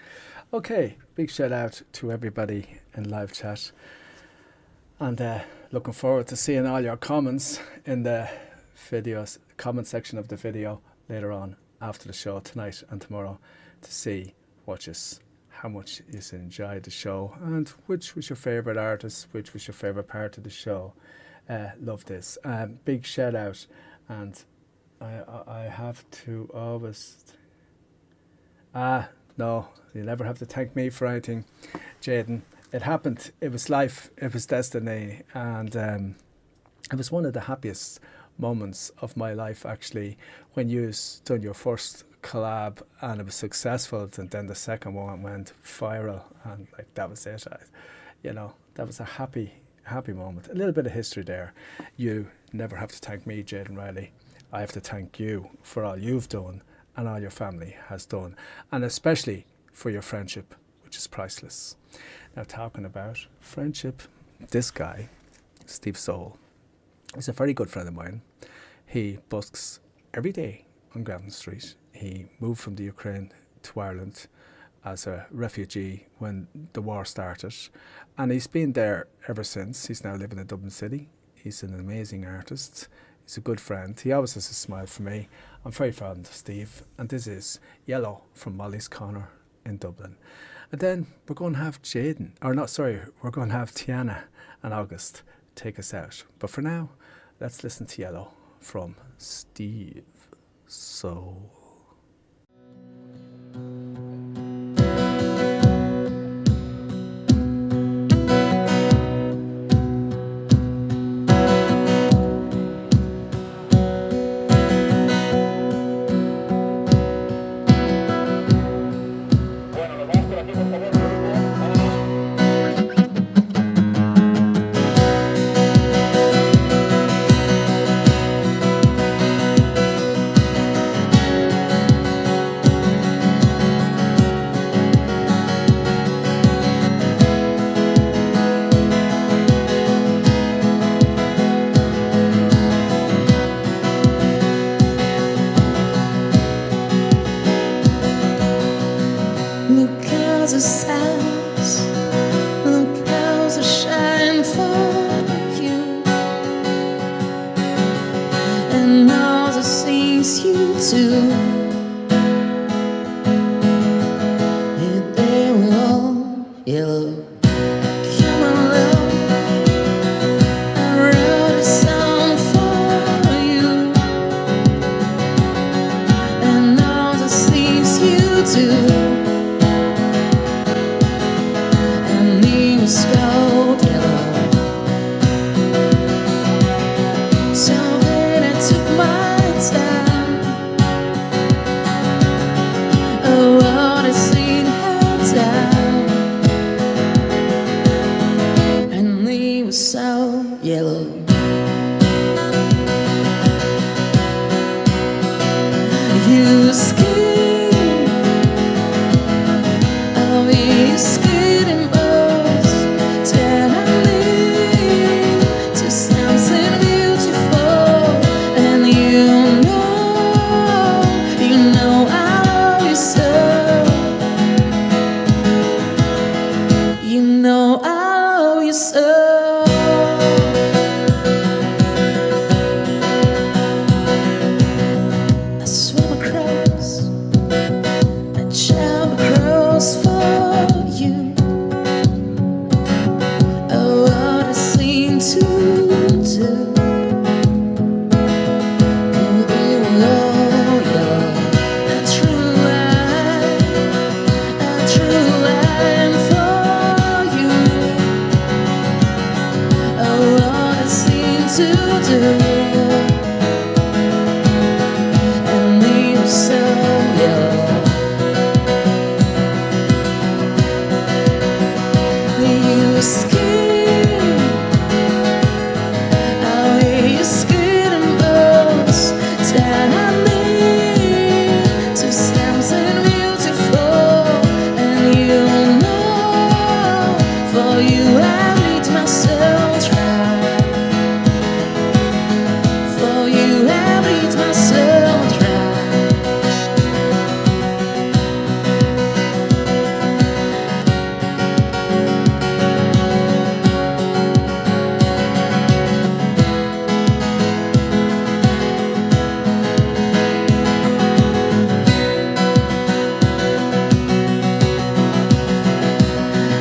Okay, big shout out to everybody in live chat, and looking forward to seeing all your comments in the videos, comment section of the video later on after the show tonight and tomorrow, to see how much you enjoyed the show and which was your favourite artist, which was your favourite part of the show. Love this. Big shout out, and I have to always... no, you never have to thank me for anything, Jadyn. It happened. It was life. It was destiny. And it was one of the happiest moments of my life, actually, when you done your first collab and it was successful, and then the second one went viral, and like that was it. That was a happy moment. A little bit of history there. You never have to thank me, Jadyn Rylee. I have to thank you for all you've done and all your family has done, and especially for your friendship, which is priceless. Now, talking about friendship, this guy, Steve Soul, is a very good friend of mine. He busks every day on Grafton Street. He moved from the Ukraine to Ireland as a refugee when the war started, and he's been there ever since. He's now living in Dublin City. He's an amazing artist. He's a good friend. He always has a smile for me. I'm very fond of Steve, and this is Yellow from Molly's Corner in Dublin. And then we're going to have we're going to have TIANA and Augusth take us out. But for now, let's listen to Yellow from Steve Soul.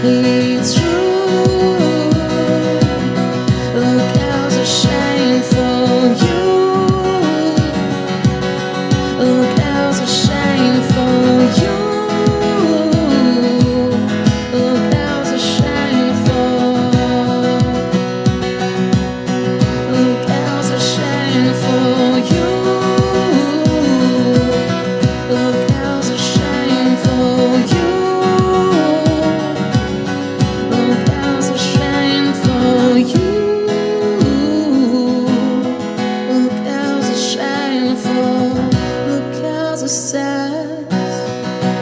it's true. Look how's a shame for you. Look how's a shame for you. Look how's a shame for. Look how's a shame for you. Look how's a shame for you. Look how's a shame for you. Look how's a shame for. Look how's a sad.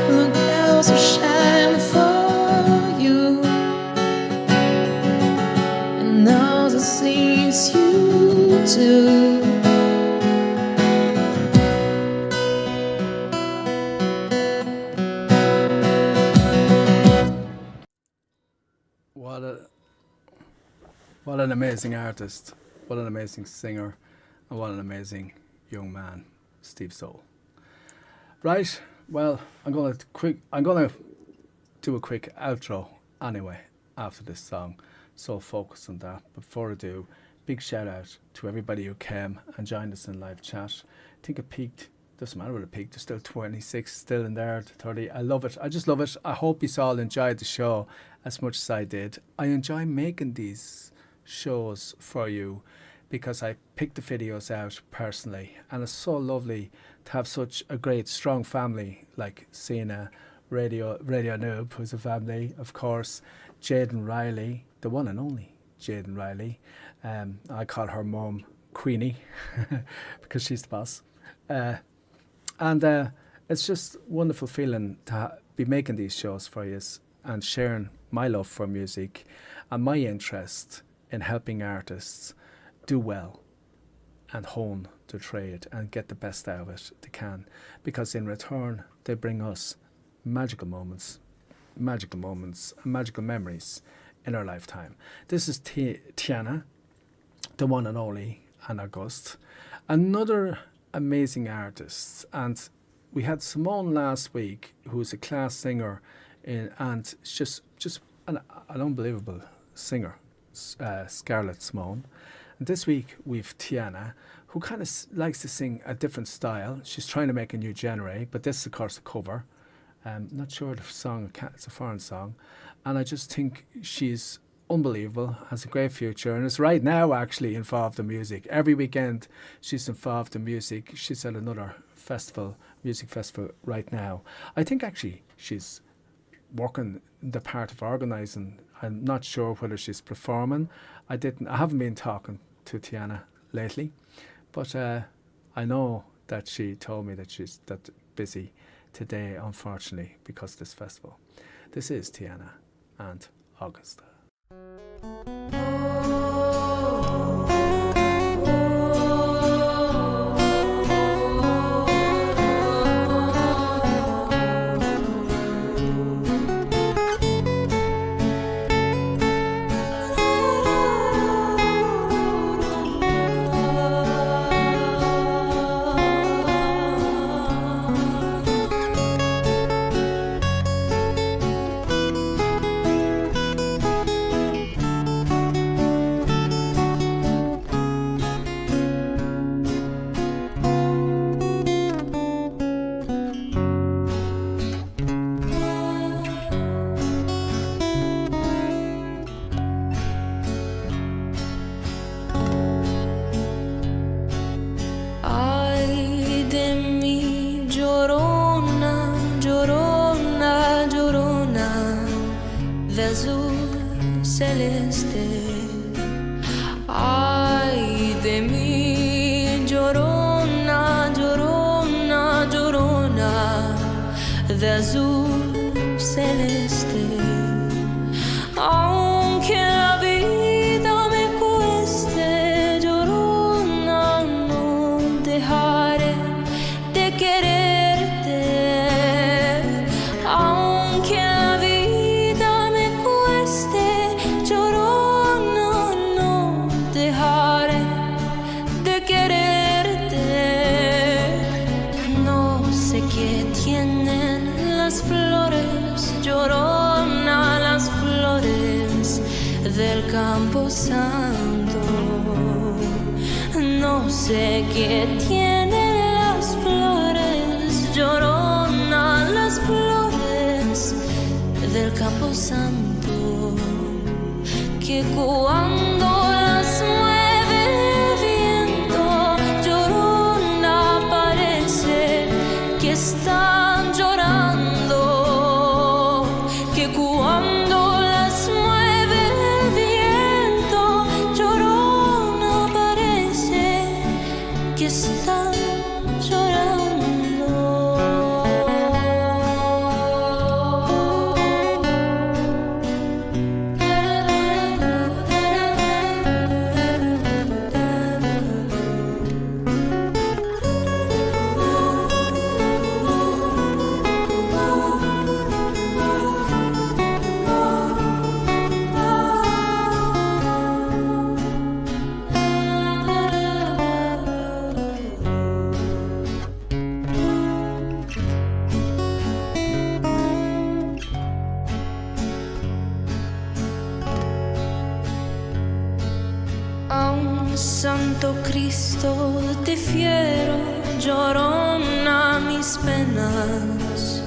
Look how's a shame for you. And now it sees you too. What an amazing artist, what an amazing singer, and what an amazing young man, Steve Soul. Right, well, I'm gonna do a quick outro anyway after this song, so focus on that. Before I do, big shout out to everybody who came and joined us in live chat. I think it peaked. Doesn't matter what it peaked. There's still 26 still in there, 30. I love it. I just love it. I hope you all enjoyed the show as much as I did. I enjoy making these shows for you because I pick the videos out personally, and it's so lovely to have such a great strong family like Sina, Radio Nube, who's a family, of course, Jadyn Rylee, the one and only Jadyn Rylee. I call her mum Queenie because she's the boss. And it's just wonderful feeling to be making these shows for you and sharing my love for music and my interest in helping artists do well and hone their trade and get the best out of it they can, because in return they bring us magical moments and magical memories in our lifetime. This is TIANA, the one and only, and Augusth, another amazing artists. And we had Simone last week, who's a class singer and just an unbelievable singer, Scarlett Simone. And this week we've TIANA, who kind of likes to sing a different style. She's trying to make a new genre, but this is of course a cover. Not sure the song, it's a foreign song, and I just think she's unbelievable, has a great future, and is right now actually involved in music. Every weekend she's involved in music. She's at another festival, music festival right now. I think actually she's working the part of organising. I'm not sure whether she's performing. I haven't been talking to TIANA lately, but I know that she told me that she's that busy today, unfortunately, because of this festival. This is TIANA and Augusth. Llorona no dejaré del Camposanto. No sé qué tiene las flores, Llorona, las flores del Camposanto, que cuando las mueve el viento, Llorona, parece que están llorando, que cuando las mueve el viento, Llorona, parece que están llorando. A un santo Cristo te fiero, Llorona, mis penas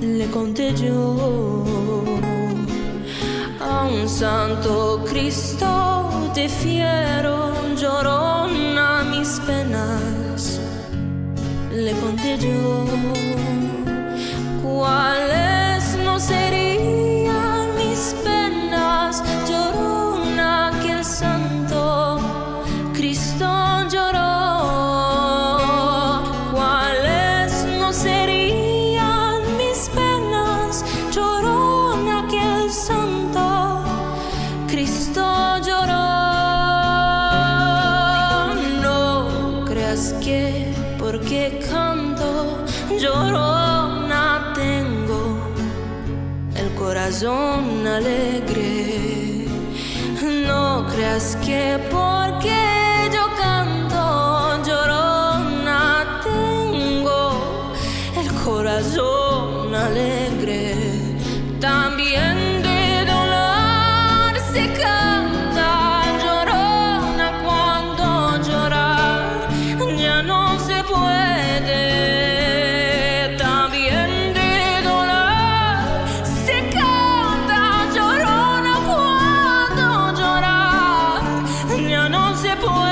le conté yo. A un santo Cristo te fiero, Llorona, mis penas le conté yo. ¿Cuáles no serían mis penas, Llorona, que el santo Cristo lloró? ¿Cuáles no serían mis penas, Llorona, que el santo Cristo lloró? No creas que porque canto, Llorona, tengo el corazón alegre. No creas que porque yo canto, Llorona, tengo el corazón alegre. También de dolor se canta, Llorona, cuando llorar ya no se puede. También de dolor se canta, Llorona, cuando llorar ya no se puede.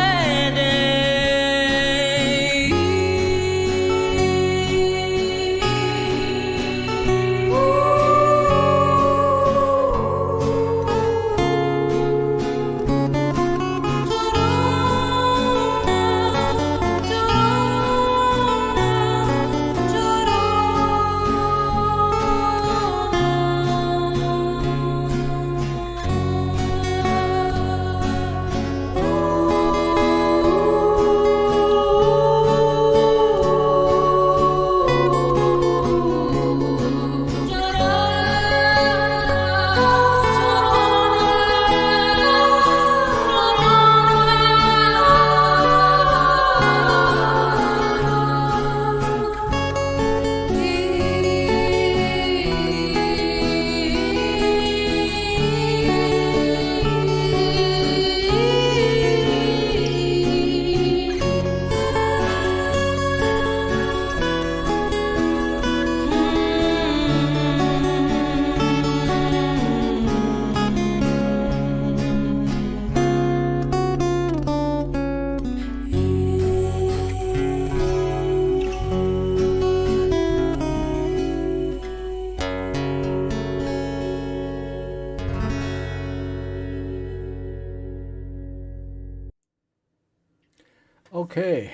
Okay,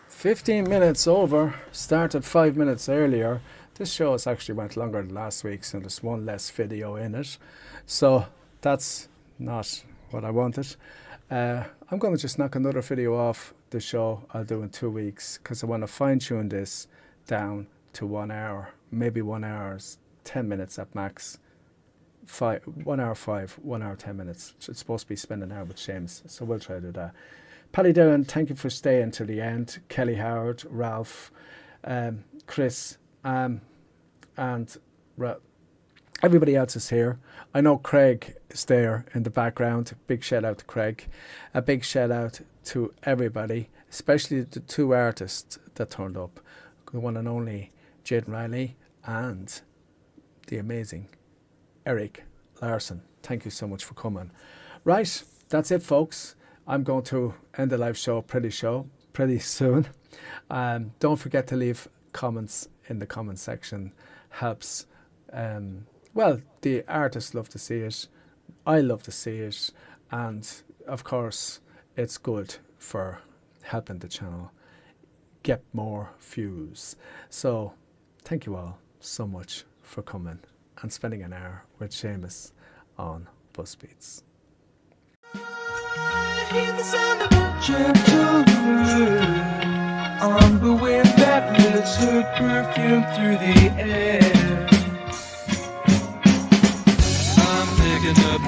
15 minutes over, started 5 minutes earlier. This show has actually went longer than last week's and there's one less video in it. So that's not what I wanted. I'm going to just knock another video off the show I'll do in 2 weeks because I want to fine tune this down to 1 hour, maybe 1 hour's 10 minutes at max. 1 hour 5, 1 hour 10 minutes. It's supposed to be spending an hour with Seamus, so we'll try to do that. Paddy Dillon, thank you for staying till the end. Kelly Howard, Ralph, Chris, and Everybody else is here. I know Craig is there in the background. Big shout out to Craig. A big shout out to everybody, especially the 2 artists that turned up. The one and only Jadyn Rylee and the amazing Erik Larsen. Thank you so much for coming. Right, that's it, folks. I'm going to end the live show pretty soon. Don't forget to leave comments in the comment section. Helps. Well, the artists love to see it. I love to see it. And of course, it's good for helping the channel get more views. So thank you all so much for coming and spending an hour with Seamus on Buskbeats. Hear the sound of a gentle wind on the wind that lifts her perfume through the air. I'm picking up